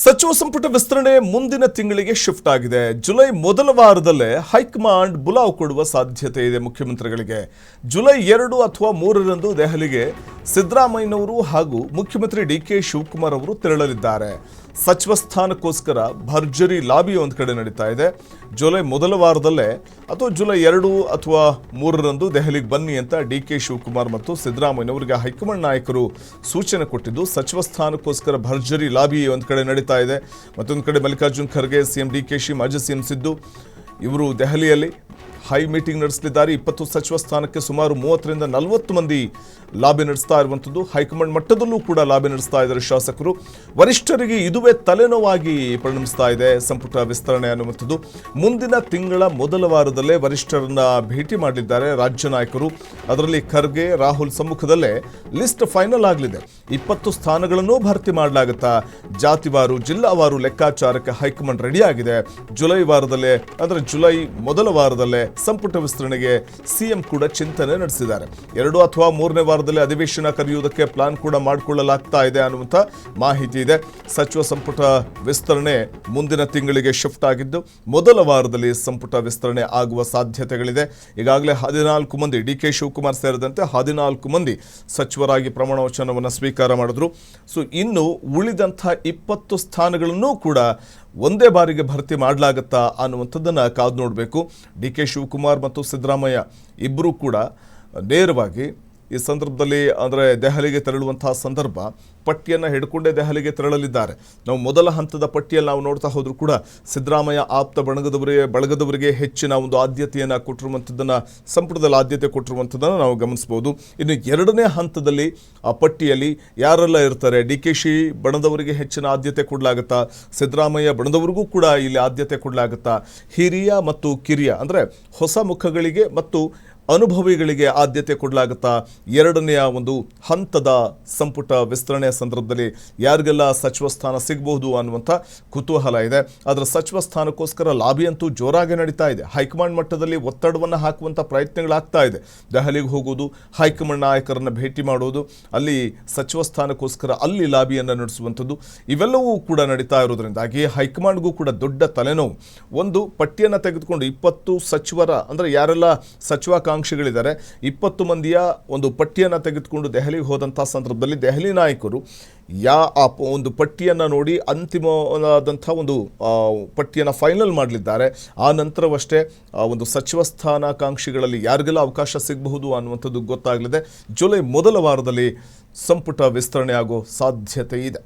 ಸಚಿವ ಸಂಪುಟ ವಿಸ್ತರಣೆ ಮುಂದಿನ ತಿಂಗಳಿಗೆ ಶಿಫ್ಟ್ ಆಗಿದೆ. ಜುಲೈ ಮೊದಲ ವಾರದಲ್ಲೇ ಹೈಕಮಾಂಡ್ ಬುಲಾವ್ ಕೊಡುವ ಸಾಧ್ಯತೆ ಇದೆ ಮುಖ್ಯಮಂತ್ರಿಗಳಿಗೆ. ಜುಲೈ 2 ಅಥವಾ 3ರಂದು ದೆಹಲಿಗೆ ಸಿದ್ದರಾಮಯ್ಯನವರು ಹಾಗೂ ಮುಖ್ಯಮಂತ್ರಿ ಡಿಕೆ ಶಿವಕುಮಾರ್ ಅವರು ತೆರಳಲಿದ್ದಾರೆ. ಸಚಿವ ಸ್ಥಾನಕ್ಕೋಸ್ಕರ ಭರ್ಜರಿ ಲಾಬಿ ಒಂದು ಕಡೆ ನಡೀತಾ ಇದೆ. ಜುಲೈ ಮೊದಲ ವಾರದಲ್ಲೇ ಅಥವಾ ಜುಲೈ 2 ಅಥವಾ 3ರಂದು ದೆಹಲಿಗೆ ಬನ್ನಿ ಅಂತ ಡಿಕೆ ಶಿವಕುಮಾರ್ ಮತ್ತು ಸಿದ್ದರಾಮಯ್ಯನವರಿಗೆ ಹೈಕಮಾಂಡ್ ನಾಯಕರು ಸೂಚನೆ ಕೊಟ್ಟಿದ್ದು, ಸಚಿವ ಸ್ಥಾನಕ್ಕೋಸ್ಕರ ಭರ್ಜರಿ ಲಾಬಿ ಒಂದು ಕಡೆ ನಡೀತಾ ಇದೆ. ಮತ್ತೊಂದು ಕಡೆ ಮಲ್ಲಿಕಾರ್ಜುನ್ ಖರ್ಗೆ, ಸಿಎಂ ಡಿಕೆಶಿ, ಮಾಜಿ ಸಿಎಂ ಸಿದ್ದು ಇವರು ದೆಹಲಿಯಲ್ಲಿ ಹೈ ಮೀಟಿಂಗ್ ನಡೆಸಲಿದ್ದಾರೆ. 20 ಸಚಿವ ಸ್ಥಾನಕ್ಕೆ ಸುಮಾರು 30ರಿಂದ 40 ಮಂದಿ ಲಾಬಿ ನಡೆಸ್ತಾ ಇರುವಂಥದ್ದು. ಹೈಕಮಾಂಡ್ ಮಟ್ಟದಲ್ಲೂ ಕೂಡ ಲಾಬಿ ನಡೆಸ್ತಾ ಇದ್ದಾರೆ ಶಾಸಕರು. ವರಿಷ್ಠರಿಗೆ ಇದುವೇ ತಲೆನೋವಾಗಿ ಪರಿಣಮಿಸ್ತಾ ಇದೆ ಸಂಪುಟ ವಿಸ್ತರಣೆ ಅನ್ನುವಂಥದ್ದು. ಮುಂದಿನ ತಿಂಗಳ ಮೊದಲ ವಾರದಲ್ಲೇ ವರಿಷ್ಠರನ್ನ ಭೇಟಿ ಮಾಡಲಿದ್ದಾರೆ ರಾಜ್ಯ ನಾಯಕರು. ಅದರಲ್ಲಿ ಖರ್ಗೆ, ರಾಹುಲ್ ಸಮ್ಮುಖದಲ್ಲೇ ಲಿಸ್ಟ್ ಫೈನಲ್ ಆಗಲಿದೆ. 20 ಸ್ಥಾನಗಳನ್ನು ಭರ್ತಿ ಮಾಡಲಾಗುತ್ತಾ, ಜಾತಿವಾರು, ಜಿಲ್ಲಾವಾರು ಲೆಕ್ಕಾಚಾರಕ್ಕೆ ಹೈಕಮಾಂಡ್ ರೆಡಿ ಆಗಿದೆ. ಜುಲೈ ವಾರದಲ್ಲೇ ಅಂದರೆ ಜುಲೈ ಮೊದಲ ವಾರದಲ್ಲೇ ಸಂಪುಟ ವಿಸ್ತರಣೆಗೆ ಸಿಎಂ ಕೂಡ ಚಿಂತನೆ ನಡೆಸಿದ್ದಾರೆ. 2 ಅಥವಾ 3ನೇ ವಾರದಲ್ಲಿ ಅಧಿವೇಶನ ಕರೆಯುವುದಕ್ಕೆ ಪ್ಲಾನ್ ಕೂಡ ಮಾಡಿಕೊಳ್ಳಲಾಗ್ತಾ ಇದೆ ಅನ್ನುವಂಥ ಮಾಹಿತಿ ಇದೆ. ಸಚಿವ ಸಂಪುಟ ವಿಸ್ತರಣೆ ಮುಂದಿನ ತಿಂಗಳಿಗೆ ಶಿಫ್ಟ್ ಆಗಿದ್ದು, ಮೊದಲ ವಾರದಲ್ಲಿ ಸಂಪುಟ ವಿಸ್ತರಣೆ ಆಗುವ ಸಾಧ್ಯತೆಗಳಿದೆ. ಈಗಾಗಲೇ 14 ಮಂದಿ, ಡಿಕೆ ಶಿವಕುಮಾರ್ ಸೇರಿದಂತೆ 14 ಮಂದಿ ಸಚಿವರಾಗಿ ಪ್ರಮಾಣ ವಚನವನ್ನು ಸ್ವೀಕಾರ ಮಾಡಿದ್ರು. ಸೊ ಇನ್ನು ಉಳಿದಂಥ 20 ಸ್ಥಾನಗಳನ್ನು ಕೂಡ ಒಂದೇ ಬಾರಿಗೆ ಭರ್ತಿ ಮಾಡಲಾಗುತ್ತಾ ಅನ್ನುವಂಥದ್ದನ್ನು ಕಾದು ನೋಡಬೇಕು. ಡಿಕೆ ಶಿವಕುಮಾರ್ ಮತ್ತು ಸಿದ್ದರಾಮಯ್ಯ ಇಬ್ಬರೂ ಕೂಡ ನೇರವಾಗಿ ಈ ಸಂದರ್ಭದಲ್ಲಿ ಅಂದರೆ ದೆಹಲಿಗೆ ತೆರಳುವಂತಹ ಸಂದರ್ಭ ಪಟ್ಟಿಯನ್ನು ಹಿಡ್ಕೊಂಡೇ ದೆಹಲಿಗೆ ತೆರಳಲಿದ್ದಾರೆ. ನಾವು ಮೊದಲ ಹಂತದ ಪಟ್ಟಿಯಲ್ಲಿ ನಾವು ನೋಡ್ತಾ ಹೋದರೂ ಕೂಡ ಸಿದ್ದರಾಮಯ್ಯ ಆಪ್ತ ಬಳಗದವರಿಗೆ ಹೆಚ್ಚಿನ ಒಂದು ಆದ್ಯತೆಯನ್ನು ಕೊಟ್ಟಿರುವಂಥದ್ದನ್ನು, ಸಂಪುಟದಲ್ಲಿ ಆದ್ಯತೆ ಕೊಟ್ಟಿರುವಂಥದ್ದನ್ನು ನಾವು ಗಮನಿಸ್ಬೋದು. ಇನ್ನು 2ನೇ ಹಂತದಲ್ಲಿ ಆ ಪಟ್ಟಿಯಲ್ಲಿ ಯಾರೆಲ್ಲ ಇರ್ತಾರೆ, ಡಿಕೆಶಿ ಬಣದವರಿಗೆ ಹೆಚ್ಚಿನ ಆದ್ಯತೆ ಕೊಡಲಾಗುತ್ತಾ, ಸಿದ್ದರಾಮಯ್ಯ ಬಣದವರಿಗೂ ಕೂಡ ಇಲ್ಲಿ ಆದ್ಯತೆ ಕೊಡಲಾಗುತ್ತಾ, ಹಿರಿಯ ಮತ್ತು ಕಿರಿಯ ಅಂದರೆ ಹೊಸ ಮುಖಗಳಿಗೆ ಮತ್ತು ಅನುಭವಿಗಳಿಗೆ ಆದ್ಯತೆ ಕೊಡಲಾಗುತ್ತಾ, 2ನೇ ಒಂದು ಹಂತದ ಸಂಪುಟ ವಿಸ್ತರಣೆಯ ಸಂದರ್ಭದಲ್ಲಿ ಯಾರಿಗೆಲ್ಲ ಸಚಿವ ಸ್ಥಾನ ಸಿಗಬಹುದು ಅನ್ನುವಂಥ ಕುತೂಹಲ ಇದೆ. ಅದರ ಸಚಿವ ಸ್ಥಾನಕ್ಕೋಸ್ಕರ ಲಾಬಿ ಅಂತೂ ಜೋರಾಗಿ ನಡೀತಾ ಇದೆ. ಹೈಕಮಾಂಡ್ ಮಟ್ಟದಲ್ಲಿ ಒತ್ತಡವನ್ನು ಹಾಕುವಂಥ ಪ್ರಯತ್ನಗಳಾಗ್ತಾ ಇದೆ. ದೆಹಲಿಗೆ ಹೋಗೋದು, ಹೈಕಮಾಂಡ್ ನಾಯಕರನ್ನು ಭೇಟಿ ಮಾಡೋದು, ಅಲ್ಲಿ ಸಚಿವ ಸ್ಥಾನಕ್ಕೋಸ್ಕರ ಅಲ್ಲಿ ಲಾಬಿಯನ್ನು ನಡೆಸುವಂಥದ್ದು, ಇವೆಲ್ಲವೂ ಕೂಡ ನಡೀತಾ ಇರೋದ್ರಿಂದಾಗಿ ಹೈಕಮಾಂಡ್ಗೂ ಕೂಡ ದೊಡ್ಡ ತಲೆನೋವು. ಒಂದು ಪಟ್ಟಿಯನ್ನು ತೆಗೆದುಕೊಂಡು 20 ಸಚಿವರ ಅಂದರೆ ಯಾರೆಲ್ಲ ಸಚಿವಾಕಾಂಕ್ಷಿಗಳಿದ್ದಾರೆ 20 ಮಂದಿಯ ಒಂದು ಪಟ್ಟಿಯನ್ನು ತೆಗೆದುಕೊಂಡು ದೆಹಲಿಗೆ ಹೋದಂಥ ಸಂದರ್ಭದಲ್ಲಿ ದೆಹಲಿ ನಾಯಕರು ಒಂದು ಪಟ್ಟಿಯನ್ನು ನೋಡಿ ಅಂತಿಮವಾದಂಥ ಒಂದು ಪಟ್ಟಿಯನ್ನು ಫೈನಲ್ ಮಾಡಲಿದ್ದಾರೆ. ಆ ನಂತರವಷ್ಟೇ ಒಂದು ಸಚಿವ ಸ್ಥಾನಾಕಾಂಕ್ಷಿಗಳಲ್ಲಿ ಯಾರಿಗೆಲ್ಲ ಅವಕಾಶ ಸಿಗಬಹುದು ಅನ್ನುವಂಥದ್ದು ಗೊತ್ತಾಗಲಿದೆ. ಜುಲೈ ಮೊದಲ ವಾರದಲ್ಲಿ ಸಂಪುಟ ವಿಸ್ತರಣೆ ಆಗೋ ಸಾಧ್ಯತೆ ಇದೆ.